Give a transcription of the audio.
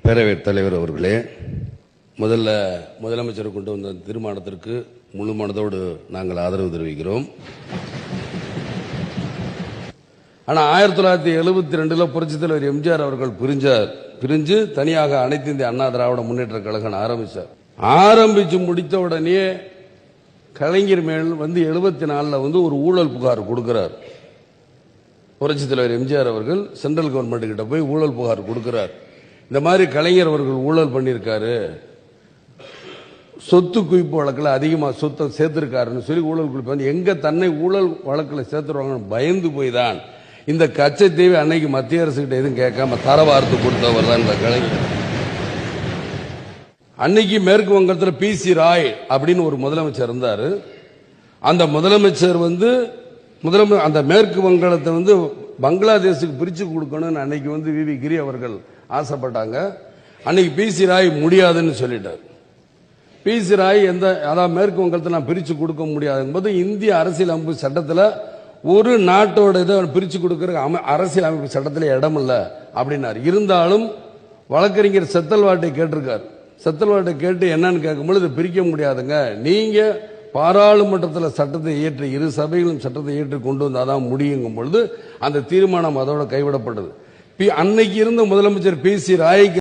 பேரவைத் தலைவர் அவர்களே, முதல்ல முதலமைச்சர் கொண்டு வந்த தீர்மானத்திற்கு முழு மனதோடு நாங்கள் ஆதரவு தெரிவிக்கிறோம். ஆனா 1972 புரட்சித் தலைவர் எம்ஜிஆர் அவர்கள் பிரிஞ்சு தனியாக அனைத்து இந்திய அண்ணா திராவிட முன்னேற்ற கழகம் ஆரம்பிச்சு முடித்த உடனே கலைஞர் மேல் 74 ஒரு ஊழல் புகார் கொடுக்கிறார். புரட்சித் தலைவர் எம்ஜிஆர் அவர்கள் சென்ட்ரல் கவர்மெண்ட் கிட்ட போய் ஊழல் புகார் கொடுக்கிறார். இந்த மாதிரி கலைஞர் அவர்கள் ஊழல் பண்ணியிருக்காரு, சொத்து குவிப்பு வழக்கில் அதிகமாக சொத்தை சேர்த்திருக்காருன்னு சொல்லி ஊழல் குவிப்பு எங்க தன்னை ஊழல் வழக்கில் சேர்த்துருவாங்கன்னு பயந்து போய் தான் இந்த கச்சத்தீவை அன்னைக்கு மத்திய அரசு கிட்ட எதுவும் கேட்காம தரவார்த்து கொடுத்தவர் தான் இந்த கலைஞர். அன்னைக்கு மேற்கு வங்கத்தில் PC ராய் அப்படின்னு ஒரு முதலமைச்சர் இருந்தாரு. அந்த முதலமைச்சர் அந்த மேற்கு வங்காளத்தை பங்களாதேஷுக்கு பிரிச்சு கொடுக்கணும்னு அன்னைக்கு VV கிரி அவர்கள் ஆசைப்பட்டாங்க. அன்னைக்கு PC ராய் முடியாதுன்னு சொல்லிட்டார். PC ராய் அதாவது மேற்கு வங்கத்தை நான் பிரிச்சு கொடுக்க முடியாது என்பது இந்திய அரசியலமைப்பு சட்டத்தில் ஒரு நாட்டோட இதை பிரிச்சு கொடுக்கிற அரசியலமைப்பு சட்டத்தில் இடம் இல்லை அப்படின்னாரு. இருந்தாலும் வழக்கறிஞர் செத்தல்வாட்டை கேட்டிருக்கார். செத்தல்வாட்டை கேட்டு என்னன்னு கேட்கும்போது பிரிக்க முடியாதுங்க, நீங்க பாராளுமன்றத்தில் சட்டத்தை இயற்றி இரு சபைகளும் சட்டத்தை இயற்றி கொண்டு வந்தாதான் முடியுங்கும் பொழுது அந்த தீர்மானம் அதோட கைவிடப்பட்டது. அன்னைக்கு இருந்த முதலமைச்சர் PC ராய்க்கு